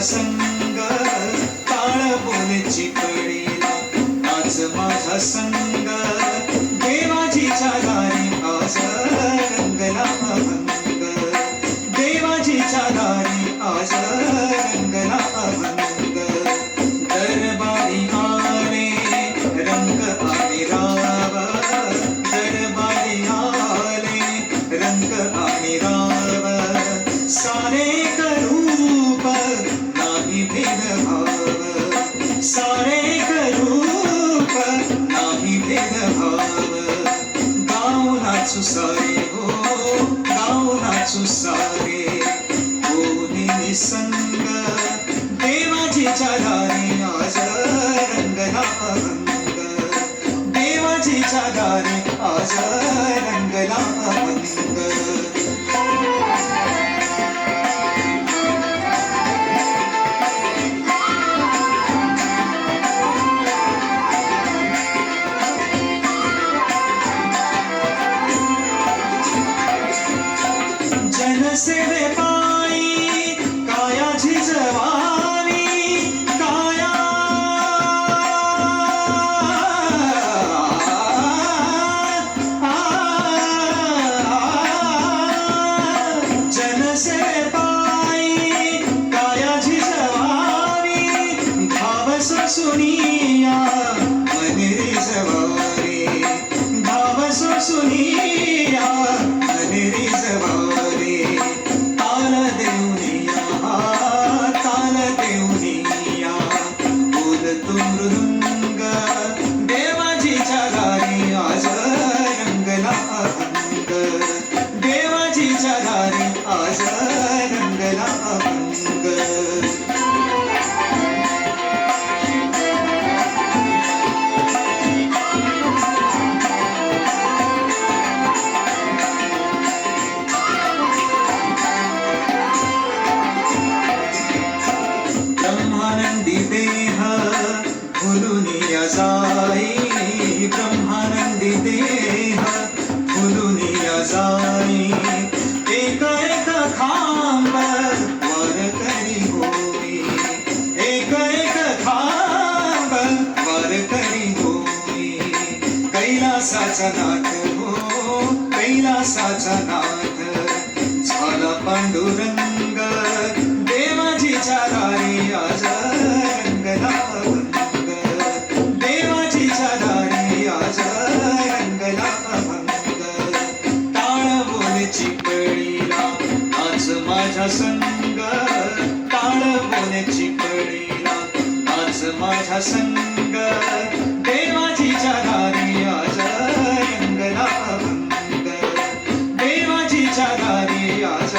संग ताळ बोलची कडीला आज माझा संग देवाजीच्या दारी आज रंगला अभंग देवाजीच्या दारी आज रंगला अभंग दरबारी आले रंग आणि राव दरबारी आले रंग आणि राव सारे करूप नाही भेदभाव सारे करूप नाही भेदभाव गाव नाचू सारे हो गाव नाचू सारे होनी निसंग देवाजीच्या दारी आज रंगला अभंग देवाजीच्या दारी आज रंगला अभंग जनसेवे पायी काया झिजवावी काया जनसेवे पायी काया झिजवावी भाव सुनिया मन रिझवावे भाव सुनिया मन रिझवावे ताल देऊनिया बोलतो मृदुंग देवाजीच्या दारी आज रंगला अभंग देवाजीच्या दारी आज रंगला अभंग ब्रह्मानंदी देह फुलून जाई ब्रह्मानंदी देह फुलून जाई एक एक खांब वर करी होई एक एक खांब वर करी होई कैलासाचा नाथ हो कैलासाचा नाथ झाला पांडुरंग देवाजीच्या दारी आज रंगला अभंग देवाजीच्या दारी आज रंगला अभंग टाळ बोलची कडीला आज माझा संग टाळ बोलची कडीला आज माझा संग देवाजीच्या दारी आज रंगला अभंग देवाजीच्या दारी आज